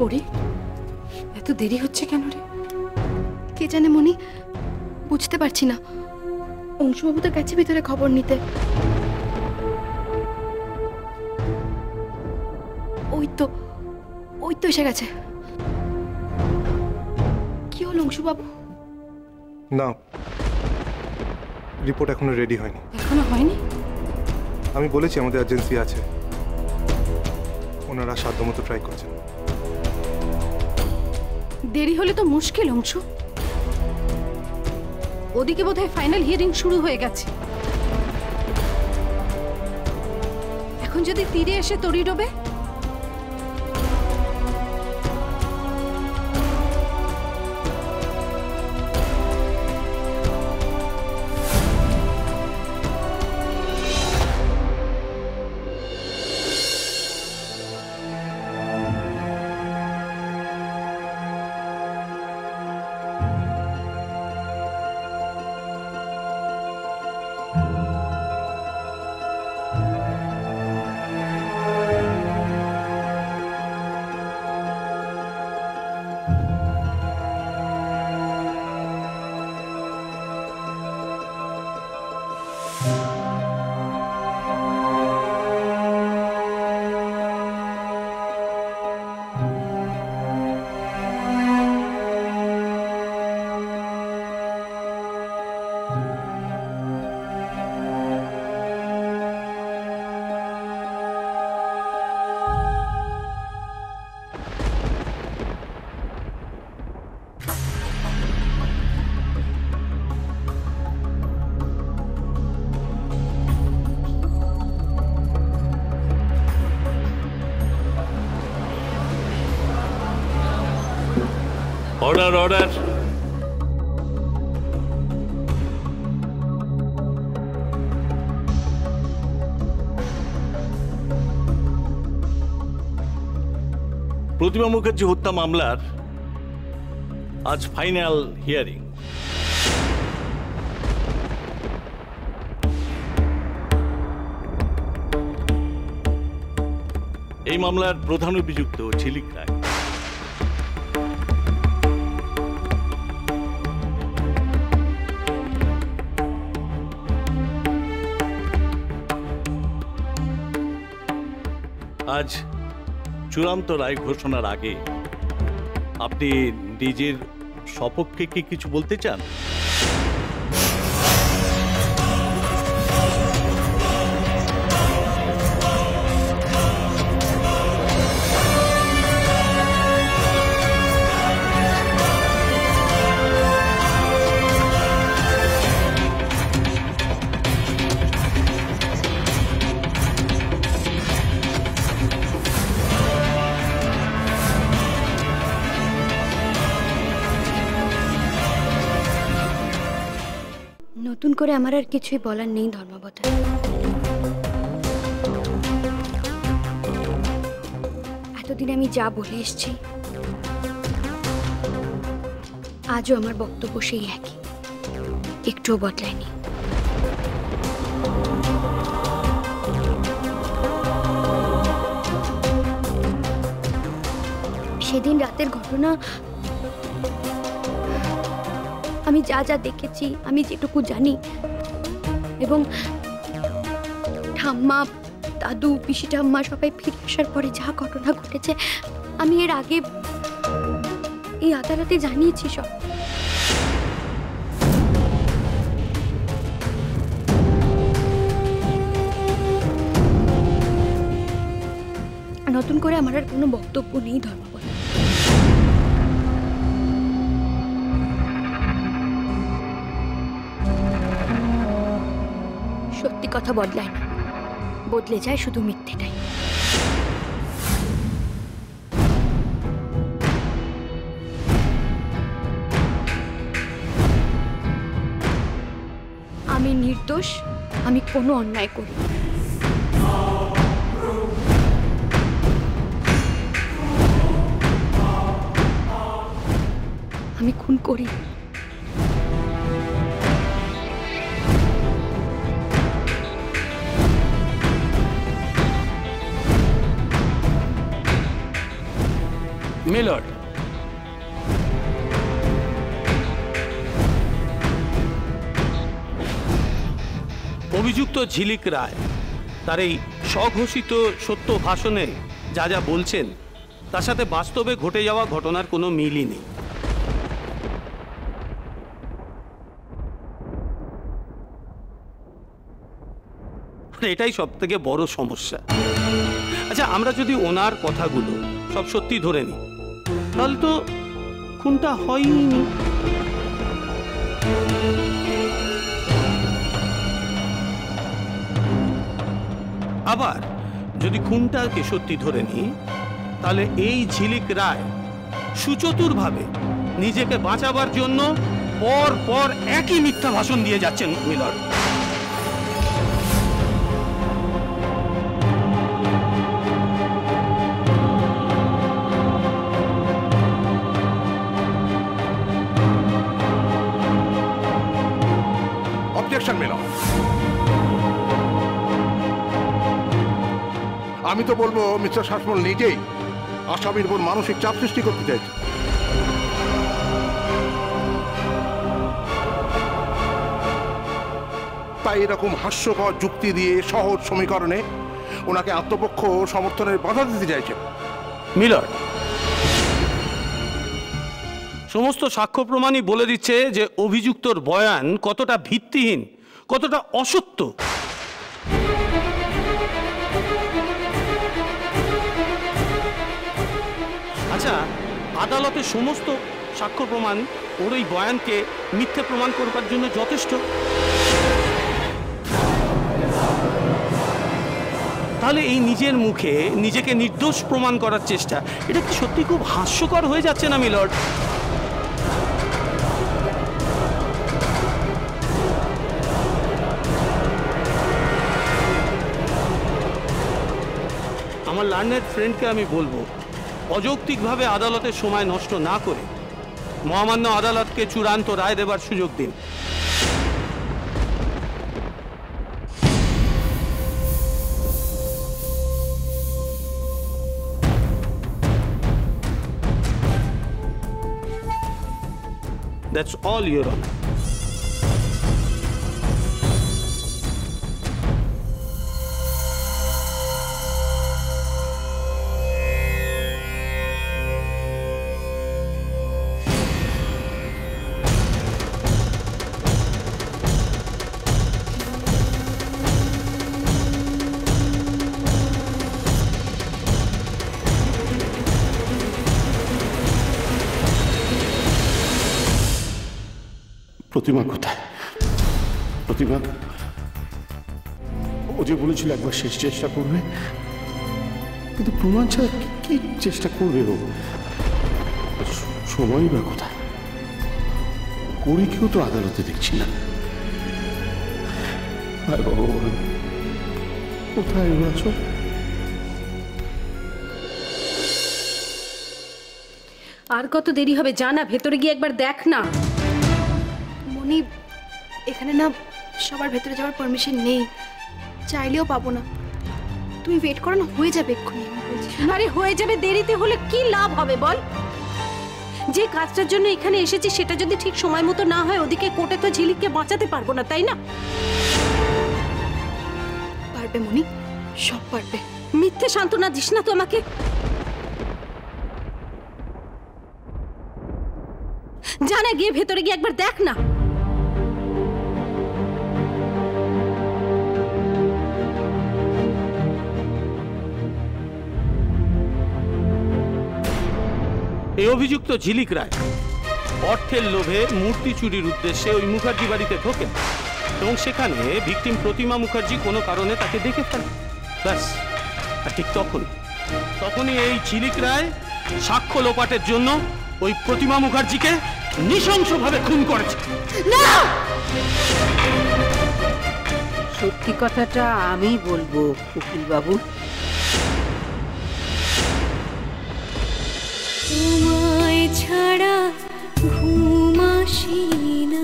পরি, এত দেরি হচ্ছে কেন রে? কে জানে মনি, বুঝতে পারছি না। অংশুবাবু তো গেছে ভিতরে খবর নিতে। ওই তো এসে গেছে। কি হলো অংশুবাবু? না, রিপোর্ট এখনো রেডি হয়নি। এখনো হয়নি? আমি বলেছি আমাদের এজেন্সি আছে, ওনারা সাধ্যমতো ট্রাই করছেন। দেরি হলে তো মুশকিল অংশু। ওদিকে বোধহয় ফাইনাল হিয়ারিং শুরু হয়ে গেছে। এখন যদি তীরে এসে তড়ি ডোবে, অর্ডার অর্ডার। প্রতিমা মুখার্জি হত্যা মামলার আজ ফাইনাল হিয়ারিং। এই মামলার প্রধান অভিযুক্ত ঝিলিক রায়। আজ চূড়ান্ত রায় ঘোষণার আগে আপনি নিজের সপক্ষে কি কিছু বলতে চান? নতুন করে আমার আর কিছুই বলার নেই ধর্মবতা। এতদিন আমি যা বলে এসেছি, আজও আমার বক্তব্য সেই একই, একটুও বদলায়নি। সেদিন রাতের ঘটনা, আমি যা যা দেখেছি, আমি যেটুকু জানি, এবং ঠাম্মা, দাদু, পিসি ঠাম্মা সবাই ফিরে আসার পরে যা ঘটনা ঘটেছে, আমি এর আগে এই আদালতে জানিয়েছি সব। নতুন করে আমার আর কোনো বক্তব্য নেই ধর্মবত। সত্যি কথা বদলায় না, বদলে যায় শুধু মিথ্যেটাই। আমি নির্দোষ, আমি কোনো অন্যায় করি। আমি খুন করি। মিলর্ড, অভিযুক্ত ঝিলিক রায় তার এই স্বঘোষিত সত্য ভাষণে যা যা বলছেন তার সাথে বাস্তবে ঘটে যাওয়া ঘটনার কোনো মিলই নেই। এটাই সব থেকে বড় সমস্যা। আচ্ছা, আমরা যদি ওনার কথাগুলো সব সত্যি ধরে নিই তাহলে তো খুনটা হয়নি। আবার যদি খুনটাকে সত্যি ধরে নিই তাহলে এই ঝিলিক রায় সুচতুরভাবে নিজেকে বাঁচাবার জন্য পর পর একই মিথ্যা ভাষণ দিয়ে যাচ্ছেন মিলর্ড। অবজেকশন মিলর্ড, আমি তো বলবো মিস্টার শাসমল নিজেই আসামির উপর মানসিক চাপ সৃষ্টি করতে চাইছে। তাই এরকম হাস্যকর যুক্তি দিয়ে সহজ সমীকরণে ওনাকে আত্মপক্ষ সমর্থনের বাধা দিতে চাইছে। মিলর্ড, সমস্ত সাক্ষ্য প্রমাণই বলে দিচ্ছে যে অভিযুক্তর বয়ান কতটা ভিত্তিহীন, কতটা অসত্য। আচ্ছা, আদালতের সমস্ত সাক্ষ্য প্রমাণ ওর এই বয়ানকে মিথ্যে প্রমাণ করবার জন্য যথেষ্ট। তাহলে এই নিজের মুখে নিজেকে নির্দোষ প্রমাণ করার চেষ্টা, এটা কি সত্যি খুব হাস্যকর হয়ে যাচ্ছে না মিলর্ড? আমার লার্নেড ফ্রেন্ডকে আমি বলবো অযৌক্তিকভাবে আদালতের সময় নষ্ট না করে মহামান্য আদালতকে চূড়ান্ত রায় দেবার সুযোগ দিন। That's all, Your Honor. প্রতিমা কোথায়? প্রতিমা, ও যে বলেছিল একবার শেষ চেষ্টা করবে, কিন্তু প্রমাণ ছাড়া কি চেষ্টা করবে ও? সময় বা কোথায়? করিকেও তো আদালতে দেখছি না। আর ভগবান, কোথায় আছো? আর কত দেরি হবে? জানা, ভেতরে গিয়ে একবার দেখ না। মনি, এখানে না সবার ভেতরে যাওয়ার পারমিশন নেই, চাইলেও পাবো না। তুমি ওয়েট করো না, হয়ে যাবে এক্ষুনি। আমি বলছি আরে হয়ে যাবে, দেরিতে হলে কি লাভ হবে বল? যে কাজটার জন্য এখানে এসেছি সেটা যদি ঠিক সময় মতো না হয়, ওদিকে কোর্টে তো ঝিলিককে বাঁচাতে পারবো না, তাই না? পারবে মনি, সব পারবে। মিথ্যে সান্ত্বনা দিস না তো আমাকে। জানা, গিয়ে ভেতরে গিয়ে একবার দেখ না। এই অভিযুক্ত ঝিলিক রায় অর্থের লোভে মূর্তি চুরির উদ্দেশ্যে ওই মুখার্জি বাড়িতে ঢোকেন এবং সেখানে ভিকটিম প্রতিমা মুখার্জি কোনো কারণে তাকে দেখে ফেলেন। ব্যাস, আর ঠিক তখনই এই ঝিলিক রায় সাক্ষ্য লোপাটের জন্য ওই প্রতিমা মুখার্জিকে নৃশংসভাবে খুন করেছে। না, সত্যি কথাটা আমি বলবো উকিল বাবু। তোমায় ছাড়া ঘুম আসি না।